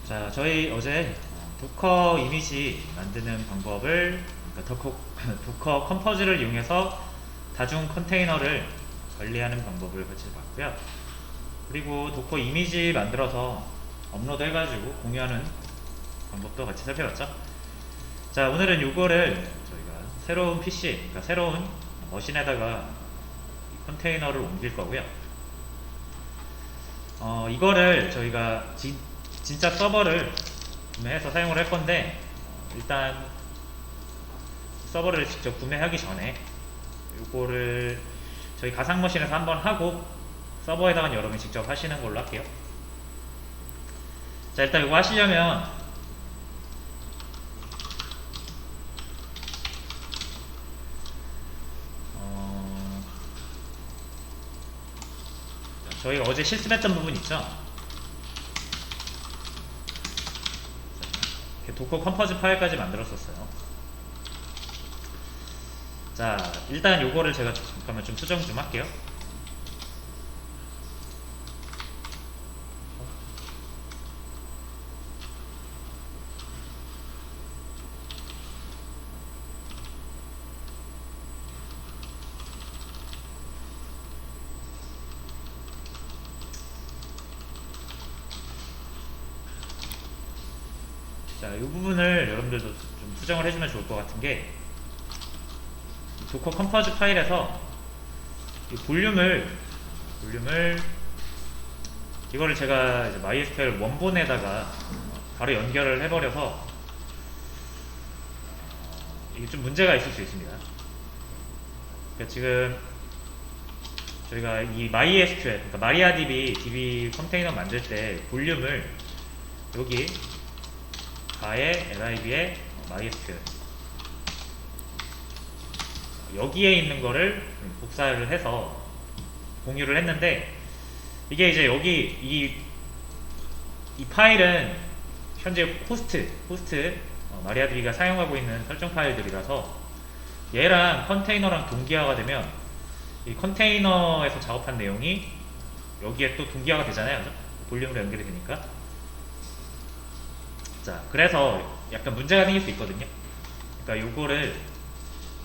자, 저희 어제 도커 이미지 만드는 방법을, 그러니까 도커 컴포즈를 이용해서 다중 컨테이너를 관리하는 방법을 같이 봤고요. 그리고 도커 이미지 만들어서 업로드 해가지고 공유하는 방법도 같이 살펴봤죠. 자, 오늘은 이거를 저희가 새로운 PC, 그러니까 새로운 머신에다가 이 컨테이너를 옮길 거고요. 이거를 저희가 진짜 서버를 구매해서 사용을 할 건데, 일단 서버를 직접 구매하기 전에 이거를 저희 가상머신에서 한번 하고 서버에다가 여러분이 직접 하시는 걸로 할게요. 자, 일단 이거 하시려면 저희가 어제 실습했던 부분 있죠. 도커 컴포즈 파일까지 만들었었어요. 자, 일단 요거를 제가 잠깐만 좀 수정 좀 할게요. 자, 이 부분을 여러분들도 좀 수정을 해주면 좋을 것 같은 게, 도커 컴포즈 파일에서 이 볼륨을 이거를 제가 이제 MySQL 원본에다가 바로 연결을 해버려서 이게 좀 문제가 있을 수 있습니다. 그러니까 지금 저희가 이 MySQL, 그러니까 MariaDB DB 컨테이너 만들 때 볼륨을 여기 가에 lib에 MySQL 여기에 있는 거를 복사를 해서 공유를 했는데, 이게 이제 여기 이 파일은 현재 호스트 마리아DB가 사용하고 있는 설정 파일들이라서 얘랑 컨테이너랑 동기화가 되면 이 컨테이너에서 작업한 내용이 여기에 또 동기화가 되잖아요. 그죠? 볼륨으로 연결이 되니까. 자, 그래서 약간 문제가 생길 수 있거든요. 그러니까 요거를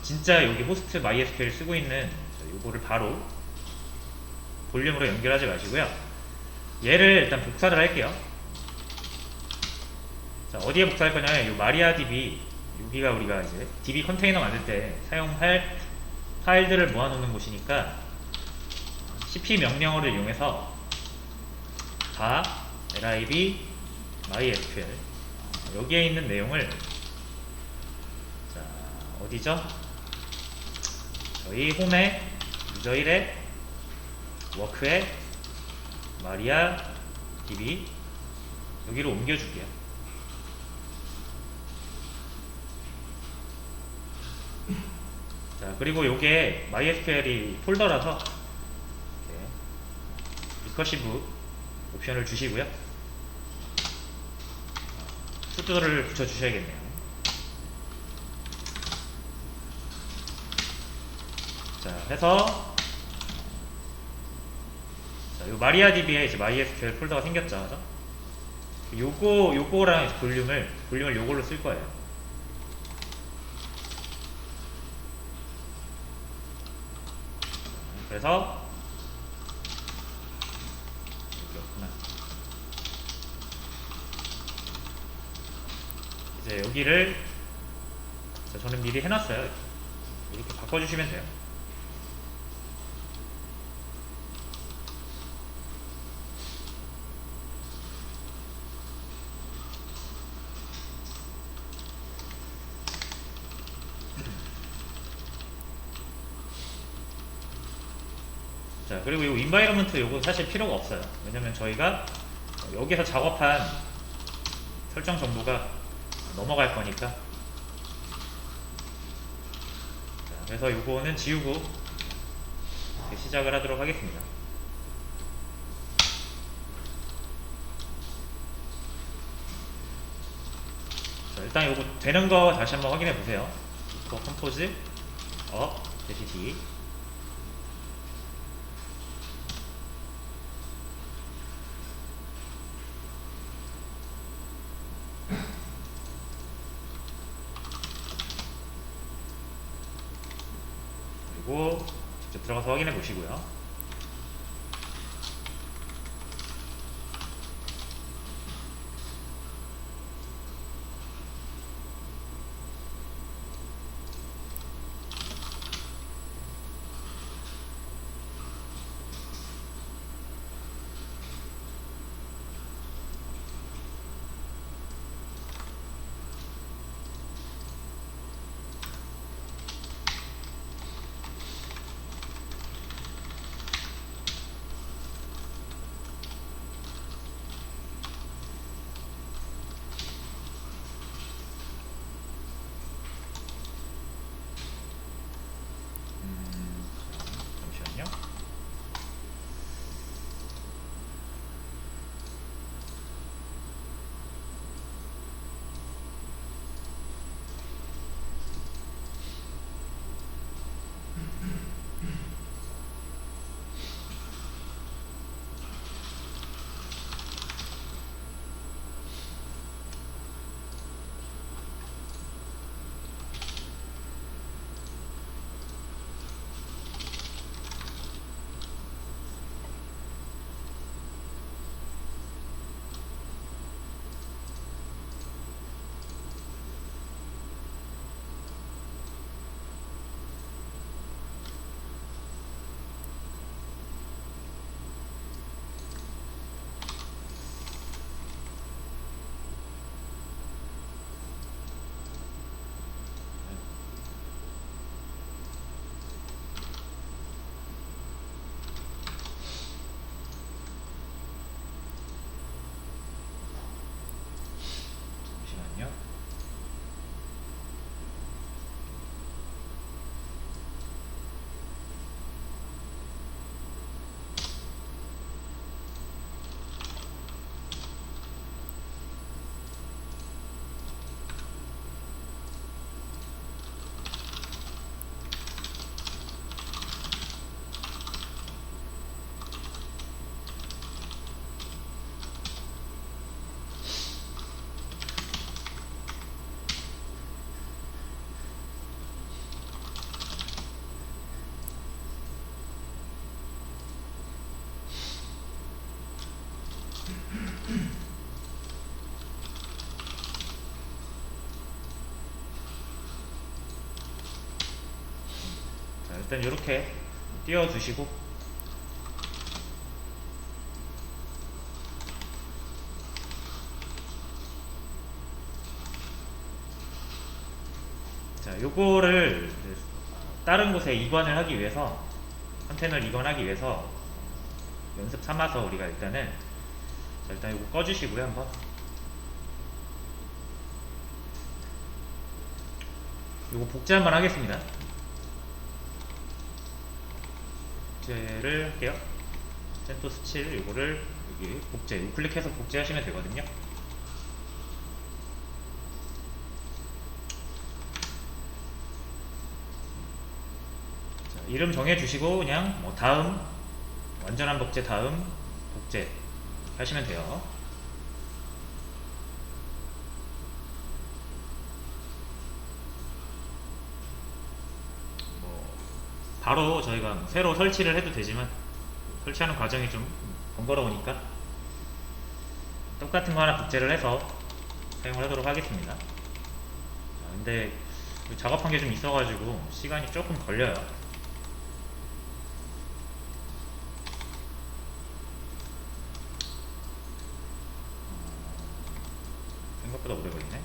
진짜 여기 호스트 MySQL 쓰고 있는 요거를 바로 볼륨으로 연결하지 마시고요. 얘를 일단 복사를 할게요. 자, 어디에 복사할 거냐면 요 MariaDB, 여기가 우리가 이제 DB 컨테이너 만들 때 사용할 파일들을 모아놓는 곳이니까 cp 명령어를 이용해서 다 lib mysql 여기에 있는 내용을, 자, 어디죠? 저희 홈에 유저 1에 워크에 MariaDB 여기로 옮겨줄게요. 자, 그리고 요게 MySQL이 폴더라서 이렇게 리커시브 옵션을 주시고요. 수두를 붙여주셔야겠네요. 자, 해서 자, 요 MariaDB에 이제 MySQL 폴더가 생겼죠. 그죠? 요거랑 이제 볼륨을 요걸로 쓸 거예요. 그래서 여기였구나. 이제 여기를 저는 미리 해놨어요. 이렇게 바꿔주시면 돼요. 자, 그리고 이 인바이러먼트 요거 사실 필요가 없어요. 왜냐면 저희가 여기서 작업한 설정 정보가 넘어갈 거니까. 자, 그래서 요거는 지우고 시작을 하도록 하겠습니다. 자, 일단 요거 되는 거 다시 한번 확인해 보세요. 컴포즈 업 -d 요거 직접 들어가서 확인해 보시고요. 잠시만요. 잠시만요. 자, 일단 이렇게 띄워주시고, 자, 요거를 다른 곳에 이관을 하기 위해서, 컨테이너를 이관하기 위해서 연습 삼아서 우리가 일단은, 자, 일단 요거 꺼주시고요. 한번 요거 복제 한번 하겠습니다. 복제를 할게요. 젠토스 7 요거를 여기 복제, 우클릭해서 복제하시면 되거든요. 자, 이름 정해주시고 그냥 뭐 다음, 완전한 복제 다음 복제 하시면 돼요. 뭐 바로 저희가 새로 설치를 해도 되지만 설치하는 과정이 좀 번거로우니까 똑같은 거 하나 복제를 해서 사용을 하도록 하겠습니다. 자, 근데 작업한 게 좀 있어가지고 시간이 조금 걸려요. 생각보다 오래 걸리네.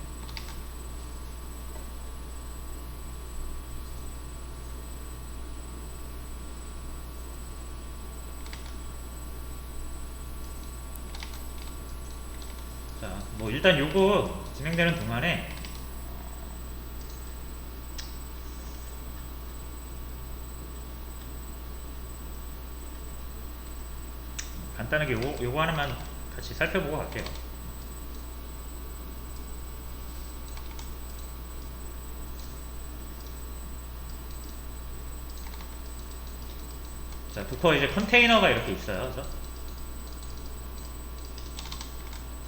자, 뭐 일단 요거 진행되는 동안에 간단하게 요거 하나만 같이 살펴보고 갈게요. 자, 도커 이제 컨테이너가 이렇게 있어요. 그죠?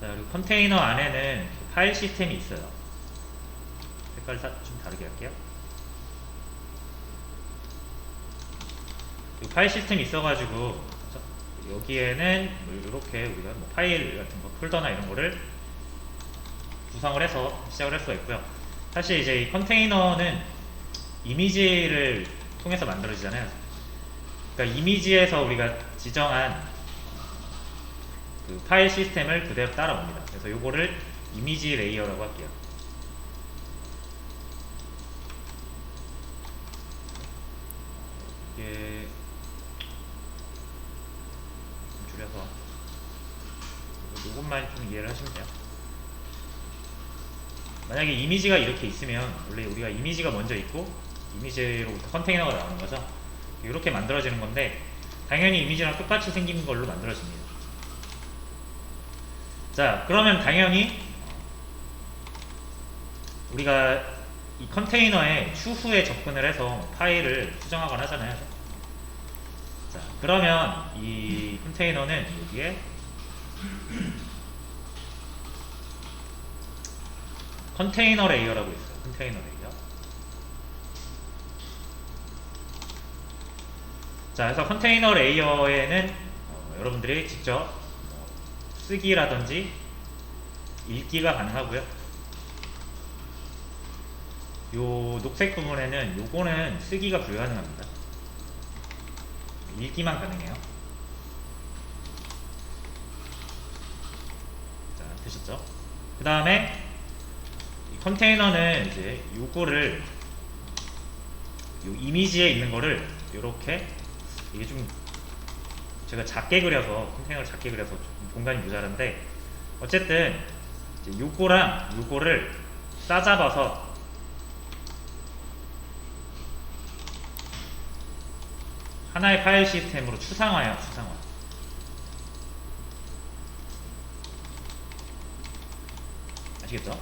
자, 그리고 컨테이너 안에는 파일 시스템이 있어요. 색깔 좀 다르게 할게요. 파일 시스템이 있어가지고 여기에는 이렇게 우리가 뭐 파일 같은 거 폴더나 이런 거를 구성을 해서 시작을 할 수가 있고요. 사실 이제 이 컨테이너는 이미지를 통해서 만들어지잖아요. 그러니까 이미지에서 우리가 지정한 그 파일 시스템을 그대로 따라옵니다. 그래서 요거를 이미지 레이어라고 할게요. 이게 좀 줄여서 요것만 좀 이해를 하시면 돼요. 만약에 이미지가 이렇게 있으면 원래 우리가 이미지가 먼저 있고 이미지로부터 컨테이너가 나오는 거죠. 이렇게 만들어지는 건데 당연히 이미지랑 똑같이 생긴 걸로 만들어집니다. 자, 그러면 당연히 우리가 이 컨테이너에 추후에 접근을 해서 파일을 수정하거나 하잖아요. 자, 그러면 이 컨테이너는 여기에 컨테이너 레이어라고 있어요. 컨테이너 레이어. 자, 그래서 컨테이너 레이어에는 여러분들이 직접 쓰기라든지 읽기가 가능하고요. 요 녹색 부분에는 요거는 쓰기가 불가능합니다. 읽기만 가능해요. 자, 되셨죠? 그 다음에 컨테이너는 이제 요거를 요 이미지에 있는 거를 요렇게 이게 좀 제가 작게 그려서 컨테이너를 작게 그려서 좀 공간이 모자란데 어쨌든 이제 요거랑 요거를 싸잡아서 하나의 파일 시스템으로 추상화해요. 추상화. 아시겠죠?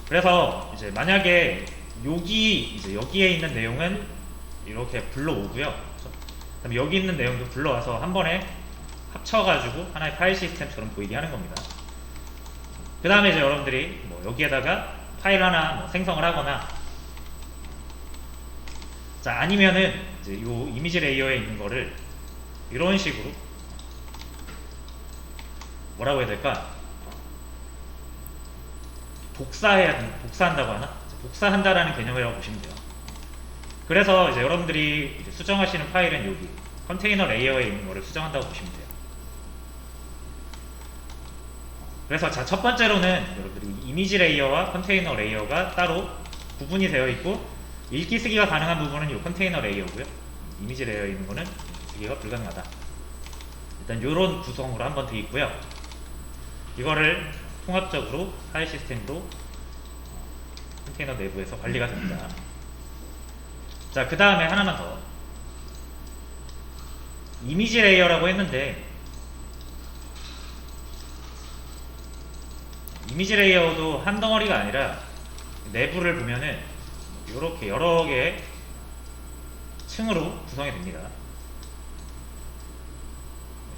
그래서 이제 만약에 여기에 있는 내용은 이렇게 불러오고요. 그럼 여기 있는 내용도 불러와서 한 번에 합쳐가지고 하나의 파일 시스템처럼 보이게 하는 겁니다. 그 다음에 이제 여러분들이 뭐 여기에다가 파일 하나 뭐 생성을 하거나, 자, 아니면은 이제 요 이미지 레이어에 있는 거를 이런 식으로 뭐라고 해야 될까? 복사한다고 하나? 복사한다라는 개념이라고 보시면 돼요. 그래서 이제 여러분들이 이제 수정하시는 파일은 여기 컨테이너 레이어에 있는 거를 수정한다고 보시면 돼요. 그래서 자, 첫 번째로는 여러분들이 이미지 레이어와 컨테이너 레이어가 따로 구분이 되어 있고 읽기 쓰기가 가능한 부분은 이 컨테이너 레이어고요. 이미지 레이어에 있는 거는 쓰기가 불가능하다. 일단 이런 구성으로 한번 되어 있고요. 이거를 통합적으로 파일 시스템으로 컨테이너 내부에서 관리가 됩니다. 자, 그 다음에 하나만 더. 이미지 레이어라고 했는데 이미지 레이어도 한 덩어리가 아니라 내부를 보면은 이렇게 여러 개의 층으로 구성이 됩니다.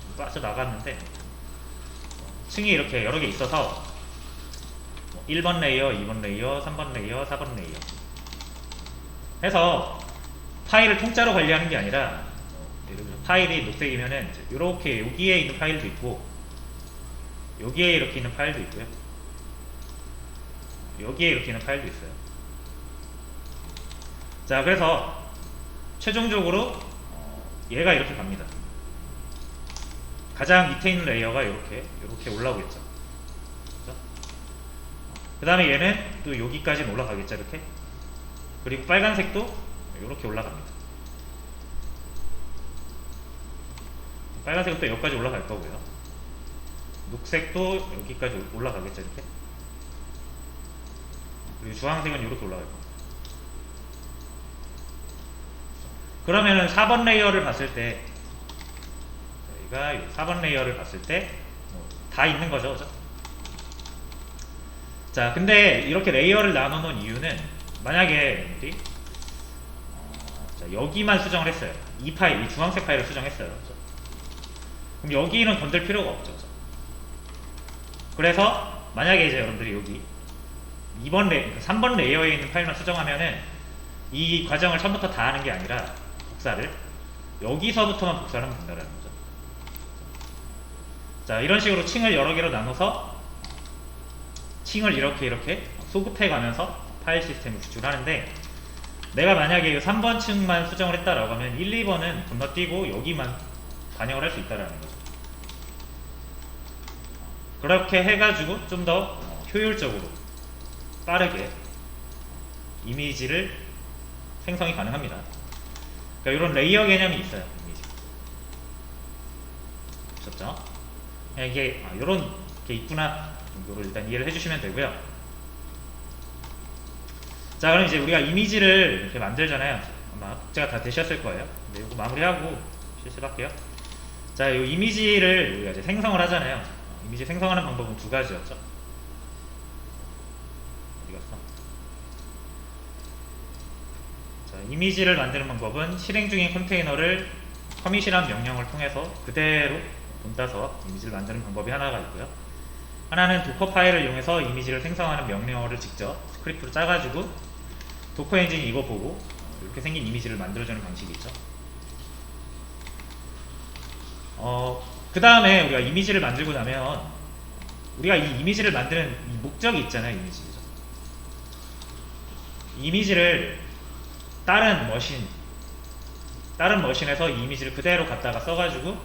좀 빠져나갔는데 층이 이렇게 여러 개 있어서 1번 레이어, 2번 레이어, 3번 레이어, 4번 레이어 해서 파일을 통째로 관리하는 게 아니라 예를 들어 파일이 녹색이면은 이렇게 여기에 있는 파일도 있고 여기에 이렇게 있는 파일도 있고요. 여기에 이렇게 있는 파일도 있어요. 자, 그래서 최종적으로 얘가 이렇게 갑니다. 가장 밑에 있는 레이어가 이렇게 올라오겠죠. 그 다음에 얘는 또 여기까지 올라가겠죠. 이렇게. 그리고 빨간색도 이렇게 올라갑니다. 빨간색은 또 여기까지 올라갈 거고요. 녹색도 여기까지 올라가겠죠. 이렇게. 그리고 주황색은 이렇게 올라갈 겁니다. 그러면은 4번 레이어를 봤을 때 저희가 4번 레이어를 봤을 때 다 있는 거죠. 그죠? 자, 근데 이렇게 레이어를 나눠 놓은 이유는 만약에 우리 자, 여기만 수정을 했어요. 이 파일, 이 주황색 파일을 수정했어요. 그죠? 그럼 여기는 건들 필요가 없죠. 그죠? 그래서 만약에 이제 여러분들이 여기 3번 레이어에 있는 파일만 수정하면은 이 과정을 처음부터 다 하는 게 아니라 복사를 여기서부터만 복사를 하면 된다는 거죠. 자, 이런 식으로 층을 여러 개로 나눠서 층을 이렇게 소급해 가면서 파일 시스템을 구축을 하는데, 내가 만약에 3번 층만 수정을 했다라고 하면 1, 2번은 건너뛰고 여기만 반영을 할 수 있다라는 거죠. 그렇게 해가지고 좀 더 효율적으로 빠르게 이미지를 생성이 가능합니다. 그러니까 이런 레이어 개념이 있어요. 이미지. 보셨죠? 이게 이런 게 있구나 정도를 일단 이해를 해주시면 되고요. 자, 그럼 이제 우리가 이미지를 이렇게 만들잖아요. 아마 복제가 다 되셨을 거예요. 근데 이거 마무리하고 실습할게요. 자, 이 이미지를 우리가 이제 생성을 하잖아요. 이미지 생성하는 방법은 두 가지였죠. 어디 갔어? 자, 이미지를 만드는 방법은 실행 중인 컨테이너를 커밋이라는 명령을 통해서 그대로 본따서 이미지를 만드는 방법이 하나가 있고요. 하나는 도커 파일을 이용해서 이미지를 생성하는 명령어를 직접 스크립트로 짜가지고 도커 엔진이 이거 보고 이렇게 생긴 이미지를 만들어주는 방식이 있죠. 그 다음에 우리가 이미지를 만들고 나면 우리가 이 이미지를 만드는 이 목적이 있잖아요. 이미지를 다른 머신에서 이 이미지를 그대로 갖다가 써가지고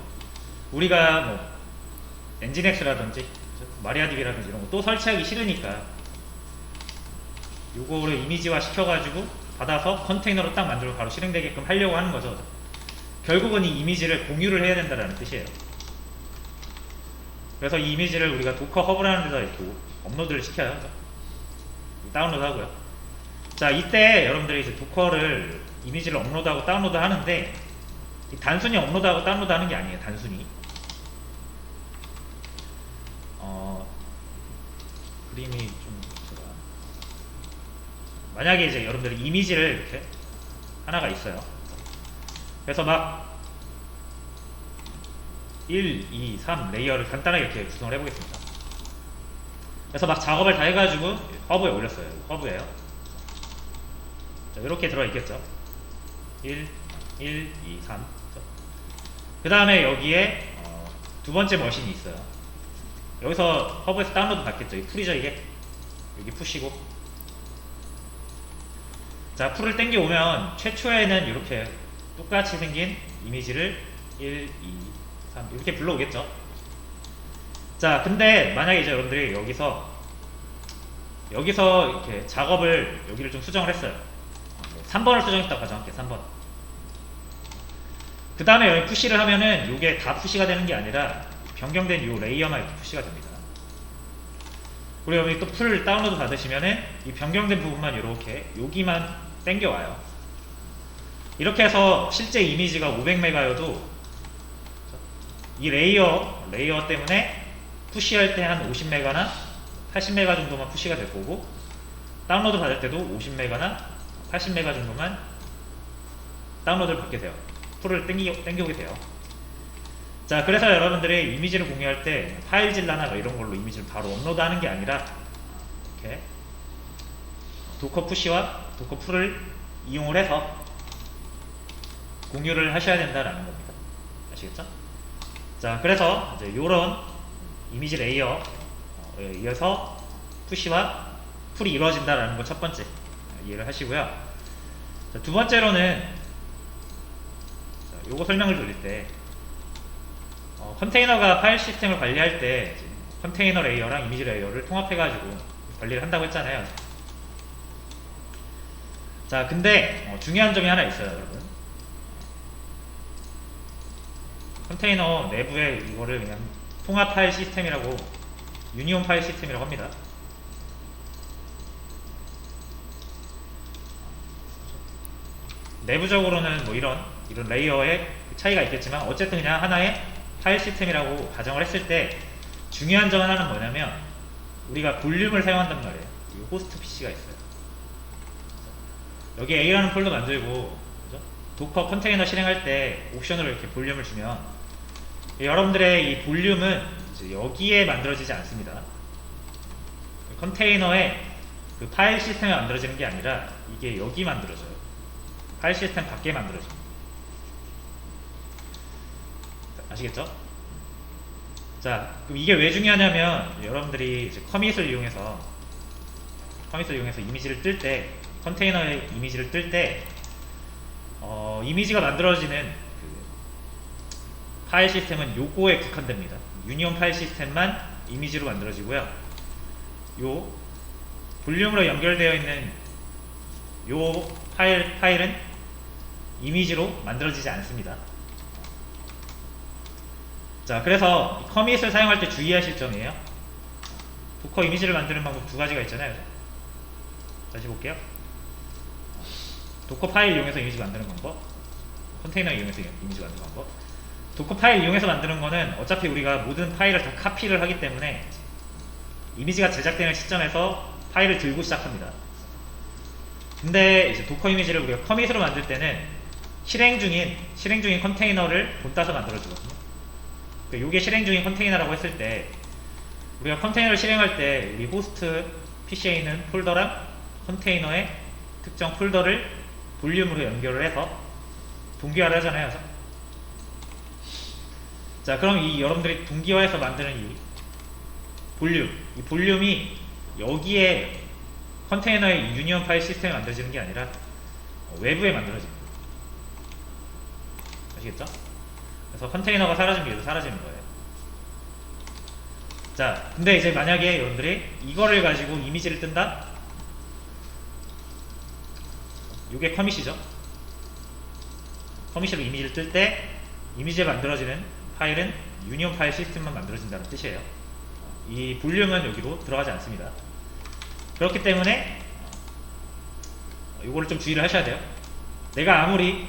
우리가 뭐 엔진엑스라든지 마리아DB라든지 이런 거 또 설치하기 싫으니까 요거를 이미지화 시켜가지고 받아서 컨테이너로 딱 만들고 바로 실행되게끔 하려고 하는 거죠. 결국은 이 이미지를 공유를 해야 된다는 뜻이에요. 그래서 이 이미지를 우리가 도커 허브라는 데다 이렇게 업로드를 시켜요. 다운로드 하고요. 자, 이때 여러분들이 이제 도커를 이미지를 업로드하고 다운로드 하는데 단순히 업로드하고 다운로드 하는 게 아니에요. 단순히 그림이 좀 만약에 이제 여러분들이 이미지를 이렇게 하나가 있어요. 그래서 막 1, 2, 3 레이어를 간단하게 이렇게 구성을 해보겠습니다. 그래서 막 작업을 다 해가지고 허브에 올렸어요. 허브에요. 자, 이렇게 들어가 있겠죠. 1, 2, 3. 그 다음에 여기에 두 번째 머신이 있어요. 여기서 허브에서 다운로드 받겠죠. 이 풀이죠, 이게. 여기 푸시고. 자, 풀을 땡겨오면 최초에는 이렇게 똑같이 생긴 이미지를 1, 2, 3 이렇게 불러오겠죠. 자, 근데 만약에 이제 여러분들이 여기서 이렇게 작업을 여기를 좀 수정을 했어요. 3번을 수정했다고 가정할게요. 3번. 그 다음에 여기 푸시를 하면은 이게 다 푸시가 되는 게 아니라 변경된 이 레이어만 이렇게 푸시가 됩니다. 그리고 여기 또 풀 다운로드 받으시면은 이 변경된 부분만 이렇게 여기만 땡겨와요. 이렇게 해서 실제 이미지가 500메가여도 이 레이어 때문에 푸시할 때 한 50메가나 80메가 정도만 푸시가 될 거고, 다운로드 받을 때도 50메가나 80메가 정도만 다운로드를 받게 돼요. 풀을 땡겨오게 돼요. 자, 그래서 여러분들이 이미지를 공유할 때 파일질라나 뭐 이런 걸로 이미지를 바로 업로드하는 게 아니라 이렇게 도커 푸시와 도커 풀을 이용을 해서 공유를 하셔야 된다라는 겁니다. 아시겠죠? 자, 그래서 이제 요런 이미지 레이어에 이어서 푸시와 풀이 이루어진다라는 거 첫 번째 이해를 하시고요. 자, 두 번째로는 요거 설명을 드릴 때 컨테이너가 파일 시스템을 관리할 때 컨테이너 레이어랑 이미지 레이어를 통합해가지고 관리를 한다고 했잖아요. 자, 근데 중요한 점이 하나 있어요, 여러분. 컨테이너 내부에 이거를 그냥 통합 파일 시스템이라고, 유니온 파일 시스템이라고 합니다. 내부적으로는 뭐 이런 레이어의 차이가 있겠지만 어쨌든 그냥 하나의 파일 시스템이라고 가정을 했을 때 중요한 점 하나는 뭐냐면 우리가 볼륨을 사용한단 말이에요. 이 호스트 PC가 있어요. 여기 A라는 폴더 만들고 그죠? 도커 컨테이너 실행할 때 옵션으로 이렇게 볼륨을 주면 여러분들의 이 볼륨은 이제 여기에 만들어지지 않습니다. 컨테이너에 그 파일 시스템에 만들어지는 게 아니라 이게 여기 만들어져요. 파일 시스템 밖에 만들어집니다. 아시겠죠? 자, 그럼 이게 왜 중요하냐면 여러분들이 이제 커밋을 이용해서 이미지를 뜰 때, 컨테이너의 이미지를 뜰 때 이미지가 만들어지는 그 파일 시스템은 요거에 국한됩니다. 유니온 파일 시스템만 이미지로 만들어지고요. 요 볼륨으로 연결되어 있는 요 파일은 이미지로 만들어지지 않습니다. 자, 그래서 커밋을 사용할 때 주의하실 점이에요. 도커 이미지를 만드는 방법 두 가지가 있잖아요. 다시 볼게요. 도커 파일 이용해서 이미지 만드는 방법, 컨테이너 이용해서 이미지 만드는 방법. 도커 파일 이용해서 만드는 거는 어차피 우리가 모든 파일을 다 카피를 하기 때문에 이미지가 제작되는 시점에서 파일을 들고 시작합니다. 근데 이제 도커 이미지를 우리가 커밋으로 만들 때는 실행 중인 컨테이너를 본따서 만들어주거든요. 그러니까 이게 실행 중인 컨테이너라고 했을 때 우리가 컨테이너를 실행할 때 우리 호스트 PC에 있는 폴더랑 컨테이너의 특정 폴더를 볼륨으로 연결을 해서 동기화를 하잖아요. 자, 그럼 이 여러분들이 동기화해서 만드는 이 볼륨이 여기에 컨테이너의 유니온 파일 시스템에 만들어지는 게 아니라 외부에 만들어집니다. 아시겠죠? 그래서 컨테이너가 사라지면 얘도 사라지는 거예요. 자, 근데 이제 만약에 여러분들이 이거를 가지고 이미지를 뜬다? 이게 커밋이죠. 커밋으로 이미지를 뜰 때 이미지에 만들어지는 파일은 유니온 파일 시스템만 만들어진다는 뜻이에요. 이 볼륨은 여기로 들어가지 않습니다. 그렇기 때문에 이거를 좀 주의를 하셔야 돼요. 내가 아무리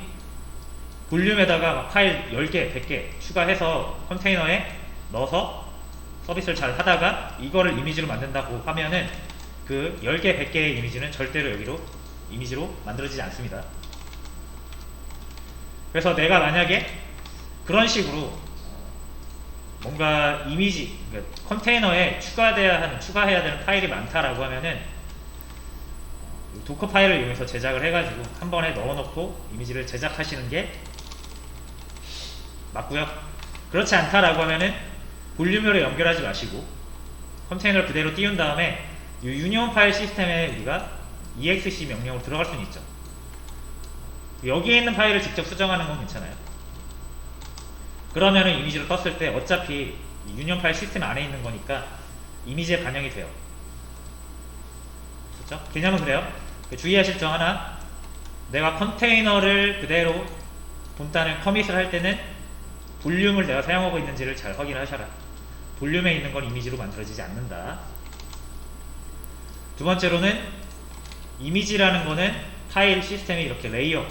볼륨에다가 파일 10개, 100개 추가해서 컨테이너에 넣어서 서비스를 잘 하다가 이거를 이미지로 만든다고 하면은 그 10개, 100개의 이미지는 절대로 여기로 이미지로 만들어지지 않습니다. 그래서 내가 만약에 그런 식으로 뭔가 이미지, 그러니까 컨테이너에 추가해야 되는 파일이 많다라고 하면은 도커 파일을 이용해서 제작을 해가지고 한 번에 넣어놓고 이미지를 제작하시는 게 맞고요. 그렇지 않다라고 하면은 볼륨으로 연결하지 마시고 컨테이너를 그대로 띄운 다음에 이 유니온 파일 시스템에 우리가 exec 명령으로 들어갈 수는 있죠. 여기에 있는 파일을 직접 수정하는 건 괜찮아요. 그러면은 이미지로 떴을 때 어차피 유니온 파일 시스템 안에 있는 거니까 이미지에 반영이 돼요. 그렇죠? 개념은 그래요. 주의하실 점 하나, 내가 컨테이너를 그대로 본다는 커밋을 할 때는 볼륨을 내가 사용하고 있는지를 잘 확인하셔라. 볼륨에 있는 건 이미지로 만들어지지 않는다. 두 번째로는 이미지라는 거는 파일 시스템이 이렇게 레이어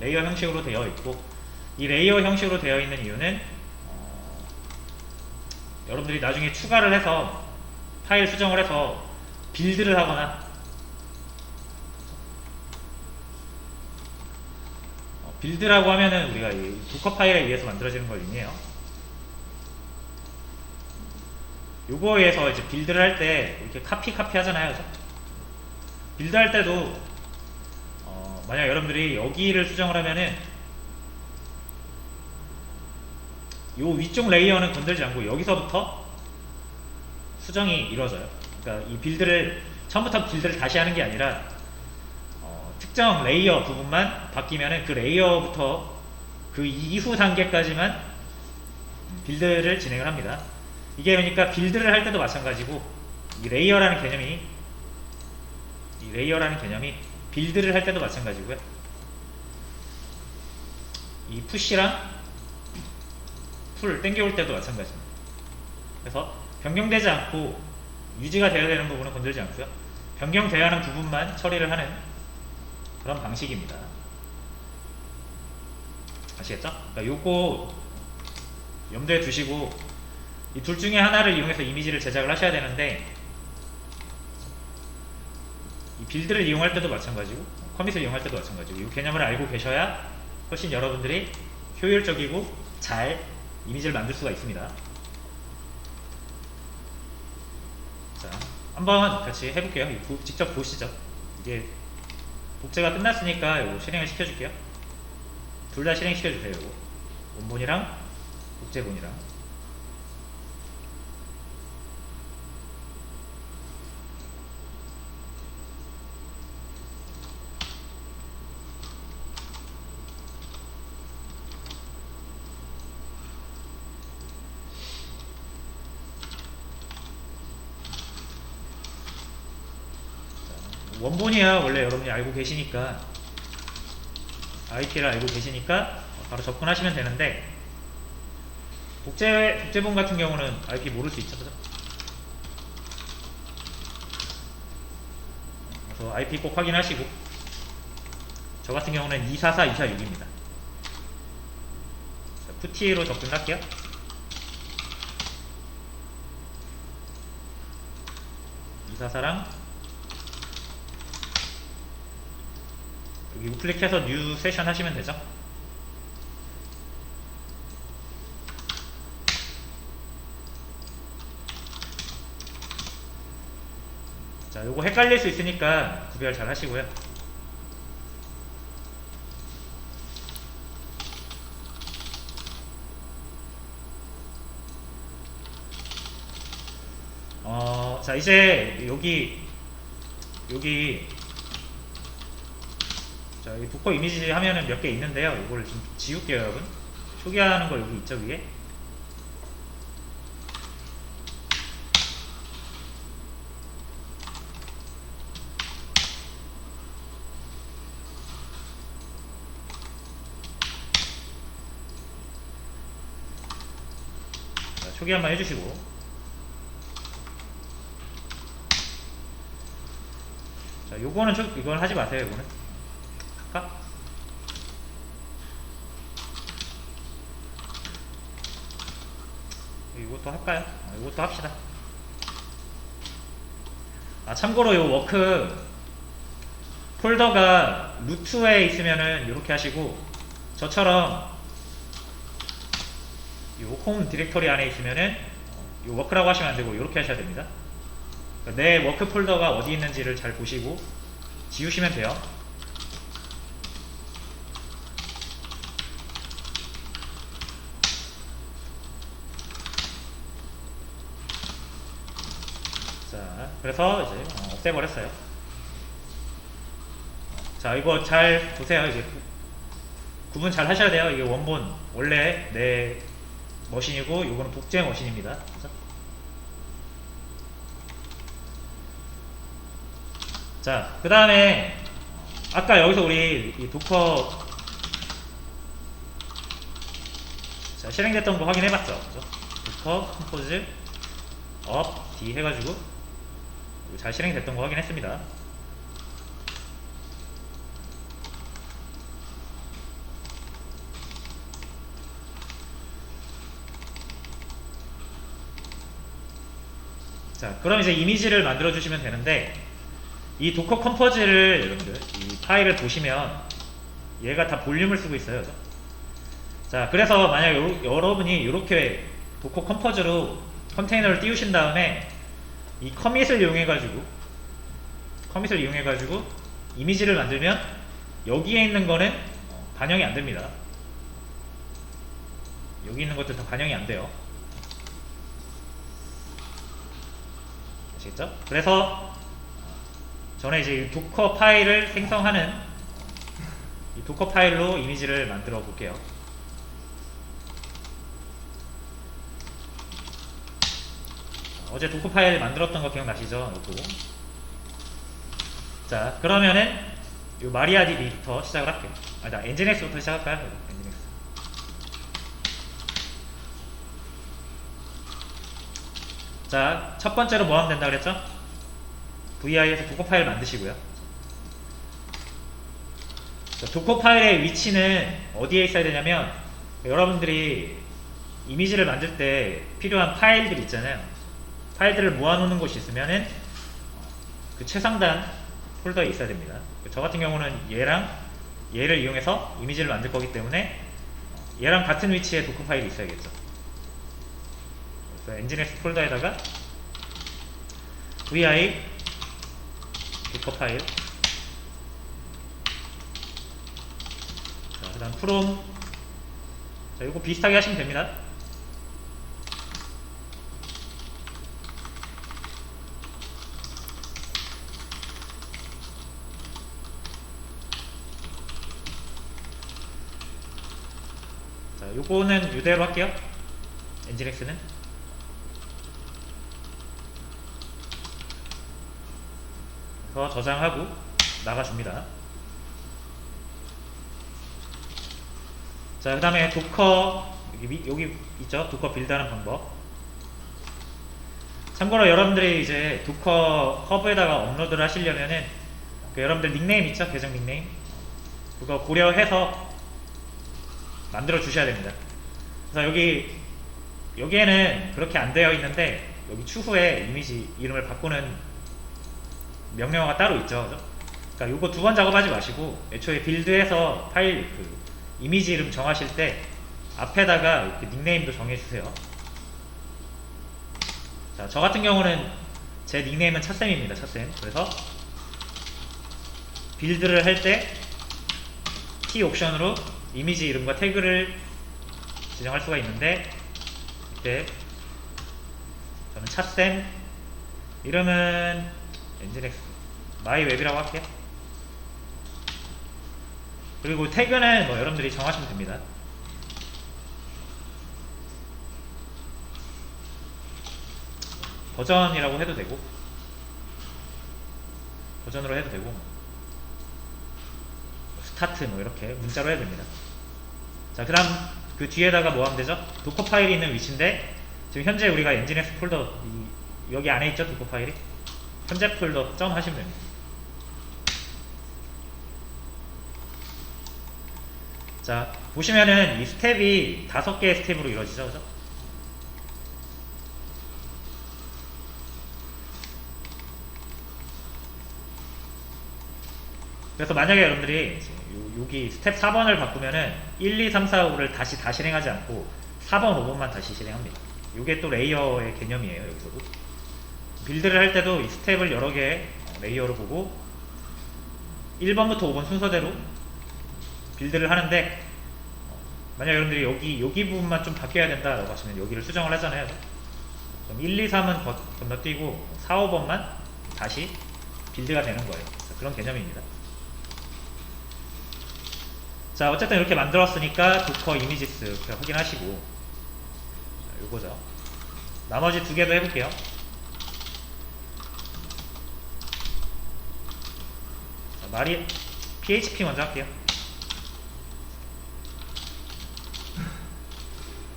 형식으로 되어 있고, 이 레이어 형식으로 되어 있는 이유는 여러분들이 나중에 추가를 해서 파일 수정을 해서 빌드를 하거나 빌드라고 하면은 우리가 이 도커 파일에 의해서 만들어지는 걸 의미해요. 요거에 의해서 이제 빌드를 할 때 이렇게 카피 하잖아요. 그죠? 빌드 할 때도 만약 여러분들이 여기를 수정을 하면은 요 위쪽 레이어는 건들지 않고 여기서부터 수정이 이루어져요. 그러니까 이 빌드를 처음부터 빌드를 다시 하는 게 아니라 특정 레이어 부분만 바뀌면은 그 레이어부터 그 이후 단계까지만 빌드를 진행을 합니다. 이게 그러니까 빌드를 할 때도 마찬가지고 이 레이어라는 개념이 빌드를 할 때도 마찬가지고요. 이 푸시랑 풀 땡겨올 때도 마찬가지입니다. 그래서 변경되지 않고 유지가 되어야 되는 부분은 건들지 않고요. 변경되어야 하는 부분만 처리를 하는 그런 방식입니다. 아시겠죠? 그러니까 요거 염두에 두시고 이 둘 중에 하나를 이용해서 이미지를 제작을 하셔야 되는데, 이 빌드를 이용할 때도 마찬가지고 커밋을 이용할 때도 마찬가지고 이 개념을 알고 계셔야 훨씬 여러분들이 효율적이고 잘 이미지를 만들 수가 있습니다. 자, 한번 같이 해볼게요. 직접 보시죠. 이게 복제가 끝났으니까 이거 실행을 시켜줄게요. 둘 다 실행시켜주세요. 이거. 원본이랑 복제본이랑. 원본이야 원래 여러분이 알고 계시니까, IP를 알고 계시니까 바로 접근하시면 되는데, 복제본 같은 경우는 IP 모를 수 있죠, 그죠? 그래서 IP 꼭 확인하시고, 저 같은 경우는 244, 246입니다. 푸티로 접근할게요. 랑 여기 우클릭해서 뉴 세션 하시면 되죠. 자, 요거 헷갈릴 수 있으니까 구별 잘 하시고요. 자, 이제 여기 자, 이 도커 이미지 하면은 몇 개 있는데요. 이걸 좀 지울게요, 여러분. 초기화하는 거 여기 있죠, 위에. 자, 초기 한번 해주시고. 자, 요거는 이건 하지 마세요, 요거는. 할까? 이것도 할까요? 이것도 합시다. 참고로 요 워크 폴더가 루트에 있으면은 이렇게 하시고, 저처럼 요 홈 디렉터리 안에 있으면은 요 워크라고 하시면 안되고 이렇게 하셔야 됩니다. 내 워크 폴더가 어디 있는지를 잘 보시고 지우시면 돼요. 자, 그래서 이제 없애버렸어요. 자, 이거 잘 보세요. 이제 구분 잘 하셔야 돼요. 이게 원본 원래 내 머신이고 이거는 복제 머신입니다. 그렇죠? 자, 그 다음에 아까 여기서 우리 이 도커 자, 실행됐던 거 확인해봤죠? 그죠? 도커 컴포즈 업 D 해가지고 잘 실행됐던 거 확인했습니다. 자, 그럼 이제 이미지를 만들어 주시면 되는데, 이 도커 컴포즈를 여러분들 이 파일을 보시면 얘가 다 볼륨을 쓰고 있어요. 그죠? 자, 그래서 만약 여러분이 이렇게 도커 컴포즈로 컨테이너를 띄우신 다음에 이 커밋을 이용해가지고 이미지를 만들면 여기에 있는 거는 반영이 안 됩니다. 여기 있는 것들 다 반영이 안 돼요. 아시겠죠? 그래서 전에 이제 이 도커 파일을 생성하는 이 도커 파일로 이미지를 만들어 볼게요. 어제 도커 파일 만들었던 거 기억나시죠? 이거. 자, 그러면은 이 마리아DB부터 시작을 할게요. 나 엔진엑스부터 시작할까요? 엔진엑스. 자, 첫 번째로 뭐 하면 된다 그랬죠? VI에서 도커 파일 만드시고요. 자, 도커 파일의 위치는 어디에 있어야 되냐면, 여러분들이 이미지를 만들 때 필요한 파일들 있잖아요. 파일들을 모아놓는 곳이 있으면은 그 최상단 폴더에 있어야 됩니다. 저 같은 경우는 얘를 이용해서 이미지를 만들 거기 때문에 얘랑 같은 위치에 도커 파일이 있어야겠죠. 그래서 엔진엑스 폴더에다가 vi 도커 파일, 자, 그 다음 from, 자, 이거 비슷하게 하시면 됩니다. 자, 요거는 이대로 할게요. 엔진엑스는. 그래서 저장하고 나가줍니다. 자, 그 다음에 도커 여기 있죠? 도커 빌드하는 방법. 참고로 여러분들이 이제 도커 허브에다가 업로드를 하시려면은 그 여러분들 닉네임 있죠? 계정 닉네임. 그거 고려해서 만들어 주셔야 됩니다. 그래서 여기에는 그렇게 안 되어 있는데 여기 추후에 이미지 이름을 바꾸는 명령어가 따로 있죠. 그죠? 그러니까 요거 두 번 작업하지 마시고 애초에 빌드에서 파일 그 이미지 이름 정하실 때 앞에다가 이렇게 닉네임도 정해주세요. 자, 저 같은 경우는 제 닉네임은 차쌤입니다. 차쌤. 그래서 빌드를 할 때 T 옵션으로 이미지 이름과 태그를 지정할 수가 있는데 이때 저는 차쌤, 이름은 엔진엑스 마이웹이라고 할게요. 그리고 태그는 뭐 여러분들이 정하시면 됩니다. 버전이라고 해도 되고 버전으로 해도 되고 스타트 뭐 이렇게 문자로 해도 됩니다. 자, 그 다음 그 뒤에다가 뭐 하면 되죠? 도커 파일이 있는 위치인데 지금 현재 우리가 엔진엑스 폴더 여기 안에 있죠? 도커 파일이 현재 폴더 점 하시면 됩니다. 자, 보시면은 이 스텝이 5개의 스텝으로 이루어지죠. 그죠? 그래서 만약에 여러분들이 여기 스텝 4번을 바꾸면은 1, 2, 3, 4, 5를 다시 다 실행하지 않고 4번, 5번만 다시 실행합니다. 이게 또 레이어의 개념이에요. 여기서도 빌드를 할 때도 이 스텝을 여러 개의 레이어로 보고 1번부터 5번 순서대로 빌드를 하는데 만약 여러분들이 여기 부분만 좀 바뀌어야 된다라고 하시면 여기를 수정을 하잖아요. 그럼 1, 2, 3은 건너뛰고 4, 5번만 다시 빌드가 되는 거예요. 그런 개념입니다. 자, 어쨌든 이렇게 만들었으니까 도커 이미지스 이렇게 확인하시고 자, 요거죠. 나머지 두 개도 해볼게요. 자, PHP 먼저 할게요.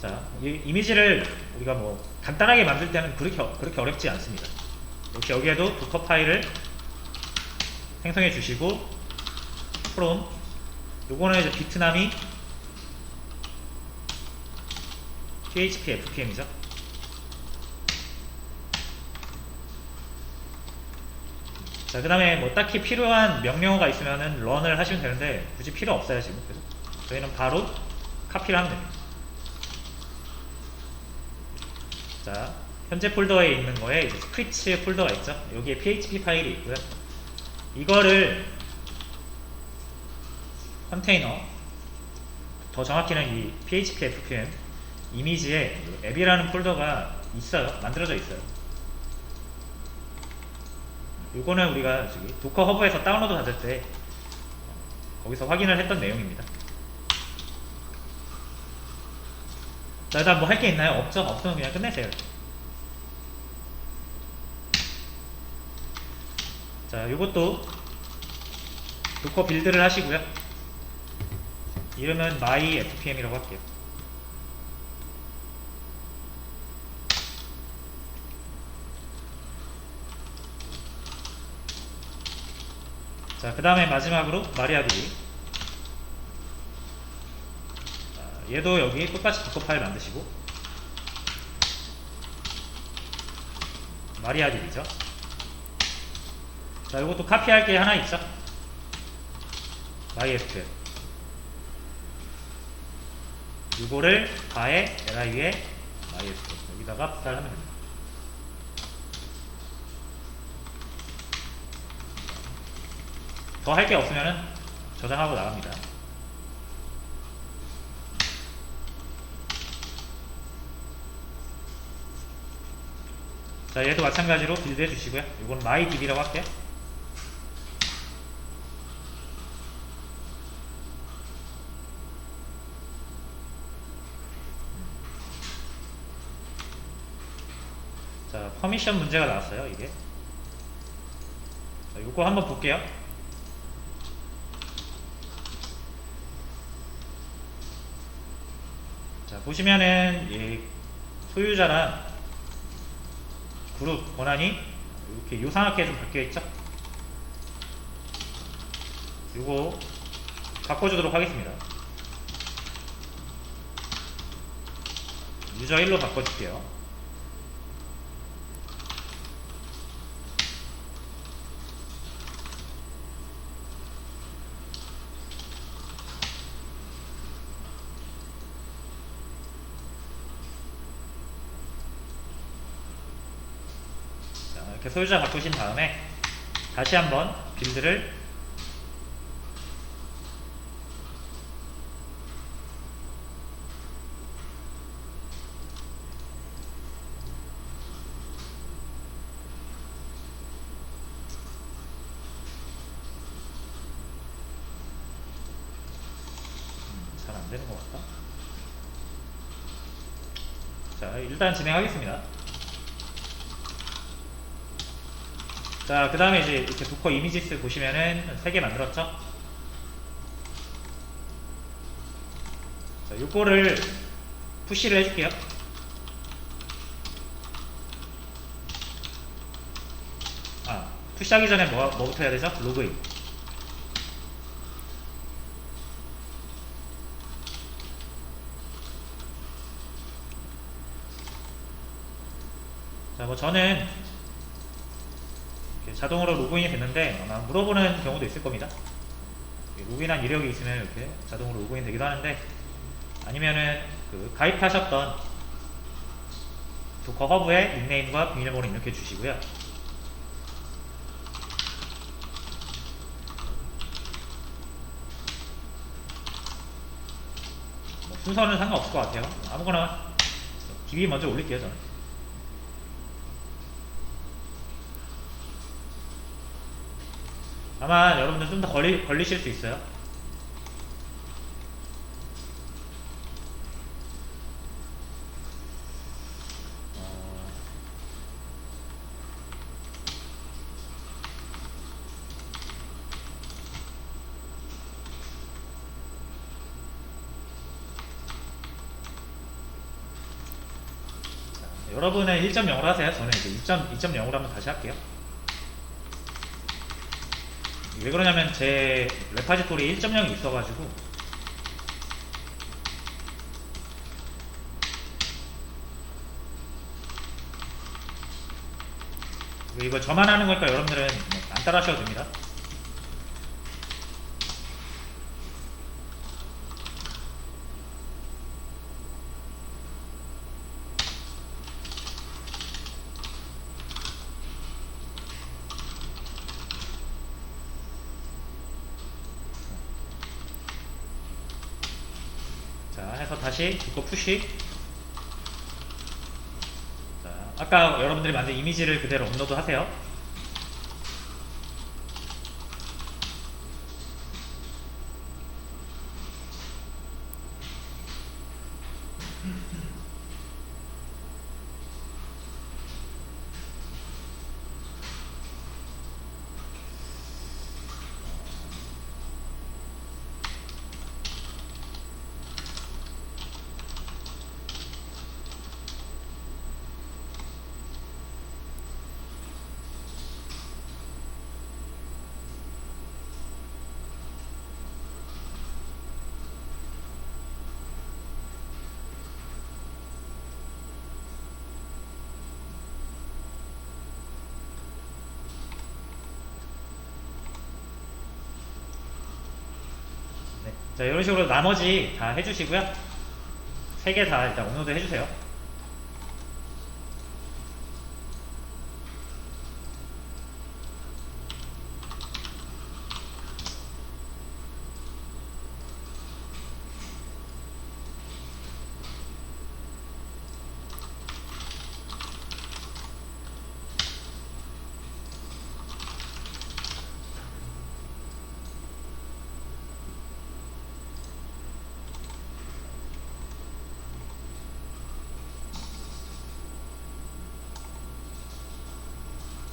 자, 이 이미지를 우리가 뭐 간단하게 만들 때는 그렇게 어렵지 않습니다. 역시 여기에도 도커 파일을 생성해 주시고 프롬 요거는 이제 비트남이 PHP FPM이죠. 자, 그 다음에 뭐 딱히 필요한 명령어가 있으면은 런을 하시면 되는데 굳이 필요 없어요 지금. 그래서 저희는 바로 카피를 하면 됩니다. 자, 현재 폴더에 있는 거에 이제 스크립트 폴더가 있죠. 여기에 PHP 파일이 있고요. 이거를 컨테이너, 더 정확히는 이 PHP FPM 이미지에 앱이라는 폴더가 있어요. 만들어져 있어요. 요거는 우리가 저기 도커 허브에서 다운로드 받을 때 거기서 확인을 했던 내용입니다. 자, 일단 뭐 할 게 있나요? 없죠? 없으면 그냥 끝내세요. 자, 요것도 도커 빌드를 하시고요. 이름은 myFPM이라고 할게요. 자, 그 다음에 마지막으로 마리아드리. 얘도 여기 똑같이 도커 파일 만드시고 마리아드리죠. 자, 이것도 카피할 게 하나 있죠. MySQL. 이거를 바에 li에 MySQL 여기다가 부탁하면 됩니다. 더 할 게 없으면은 저장하고 나갑니다. 자, 얘도 마찬가지로 빌드 해주시고요. 이건 MyDB라고 할게요. 자, 퍼미션 문제가 나왔어요, 이게. 자, 요거 한번 볼게요. 자, 보시면은 이 소유자랑 그룹 권한이 이렇게 요상하게 좀 바뀌어 있죠? 요거 바꿔주도록 하겠습니다. 유저 1로 바꿔줄게요. 자, 이렇게 소유자 바꾸신 다음에 다시 한번 빌드를 잘 안되는 것 같다. 자, 일단 진행하겠습니다. 자, 그 다음에 이제 이렇게 도커 이미지스 보시면은 3개 만들었죠? 자, 요거를 푸시를 해줄게요. 푸시하기 전에 뭐부터 해야 되죠? 로그인. 자, 뭐 저는 이렇게 자동으로 로그인이 됐는데 아마 물어보는 경우도 있을 겁니다. 로그인한 이력이 있으면 이렇게 자동으로 로그인 되기도 하는데, 아니면은 그 가입하셨던 도커 허브에 닉네임과 비밀번호 입력해 주시고요. 뭐 순서는 상관없을 것 같아요. 아무거나 DB 먼저 올릴게요, 저는. 아마 여러분들 좀 더 걸리실 수 있어요. 여러분은 1.0으로 하세요. 저는 이제 2.0으로 한번 다시 할게요. 왜 그러냐면 제 레파지토리 1.0이 있어가지고. 이거 저만 하는 거니까 여러분들은 안 따라 하셔도 됩니다. 자, 해서 다시 도커 푸시. 자, 아까 여러분들이 만든 이미지를 그대로 업로드 하세요. 네. 자, 이런 식으로 나머지 다 해주시고요. 3개 다 일단 업로드 해주세요.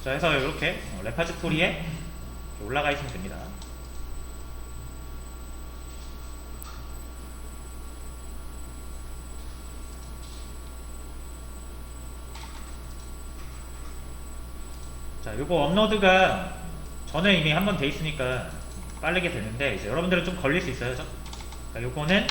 자, 해서 이렇게 레파지토리에 이렇게 올라가 있으면 됩니다. 자, 요거 업로드가 전에 이미 한번 돼 있으니까 빠르게 되는데, 이제 여러분들은 좀 걸릴 수 있어요. 자, 요거는